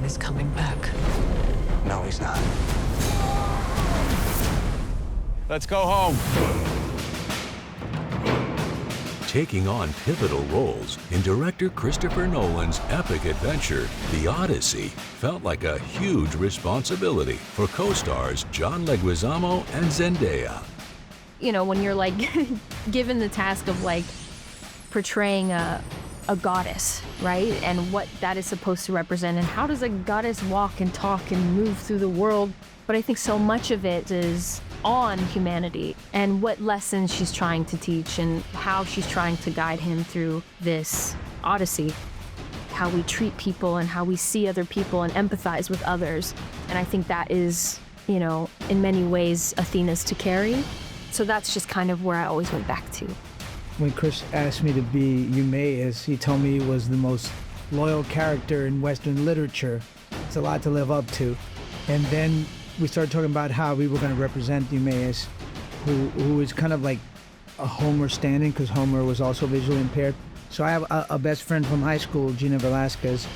is coming back. No, he's not. Let's go home. Taking on pivotal roles in director Christopher Nolan's epic adventure, The Odyssey, felt like a huge responsibility for co-stars John Leguizamo and Zendaya. You know, when you're like given the task of like portraying a goddess, right? And what that is supposed to represent, and how does a goddess walk and talk and move through the world? But I think so much of it is on humanity and what lessons she's trying to teach and how she's trying to guide him through this odyssey, how we treat people and how we see other people and empathize with others. And I think that is, you know, in many ways Athena's to carry. So that's just kind of where I always went back to. When Chris asked me to be Eumaeus, he told me he was the most loyal character in Western literature. It's a lot to live up to. And then we started talking about how we were going to represent Eumaeus, who is kind of like a Homer stand-in, because Homer was also visually impaired. So I have a best friend from high school, Gina Velasquez,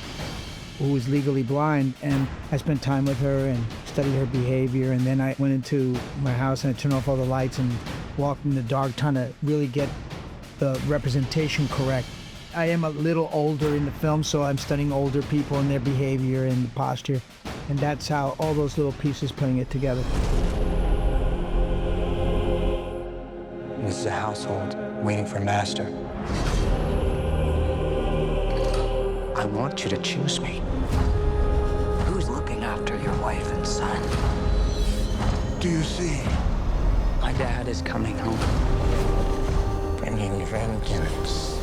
who is legally blind, and I spent time with her and studied her behavior. And then I went into my house and I turned off all the lights and walked in the dark, trying to really get the representation correct. I am a little older in the film, so I'm studying older people and their behavior and the posture. And that's how all those little pieces putting it together. This is a household waiting for master. I want you to choose me. Who's looking after your wife and son? Do you see? My dad is coming home. Bringing vengeance.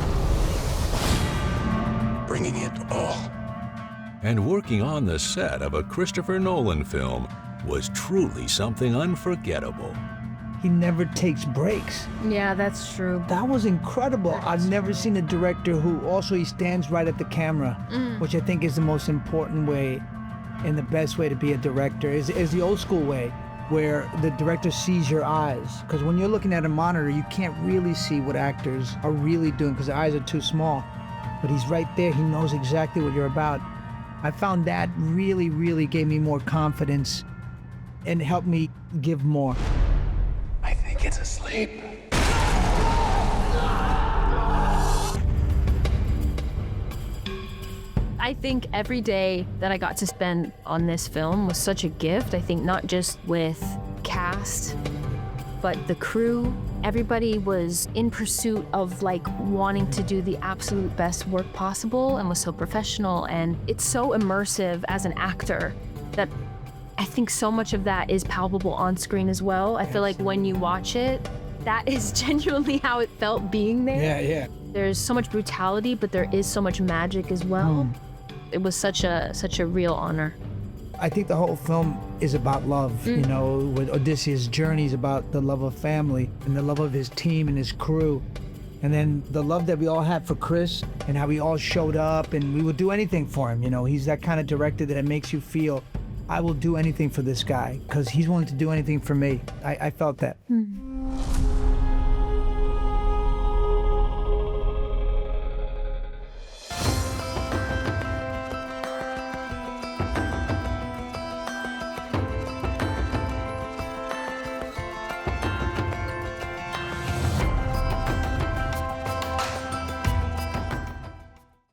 Bringing it all. And working on the set of a Christopher Nolan film was truly something unforgettable. He never takes breaks. Yeah, that's true. That was incredible. I've never seen a director who also he stands right at the camera, which I think is the most important way and the best way to be a director is the old school way, where the director sees your eyes. Because when you're looking at a monitor, you can't really see what actors are really doing because their eyes are too small. But he's right there. He knows exactly what you're about. I found that really, really gave me more confidence and helped me give more. I think it's asleep. I think every day that I got to spend on this film was such a gift. I think not just with cast, but the crew. Everybody was in pursuit of like wanting to do the absolute best work possible and was so professional. And it's so immersive as an actor that I think so much of that is palpable on screen as well. I feel like when you watch it, that is genuinely how it felt being there. Yeah. There's so much brutality, but there is so much magic as well. It was such a real honor. I think the whole film is about love, you know, with Odysseus' journey is about the love of family and the love of his team and his crew. And then the love that we all had for Chris and how we all showed up and we would do anything for him, you know. He's that kind of director that it makes you feel, I will do anything for this guy because he's willing to do anything for me. I felt that.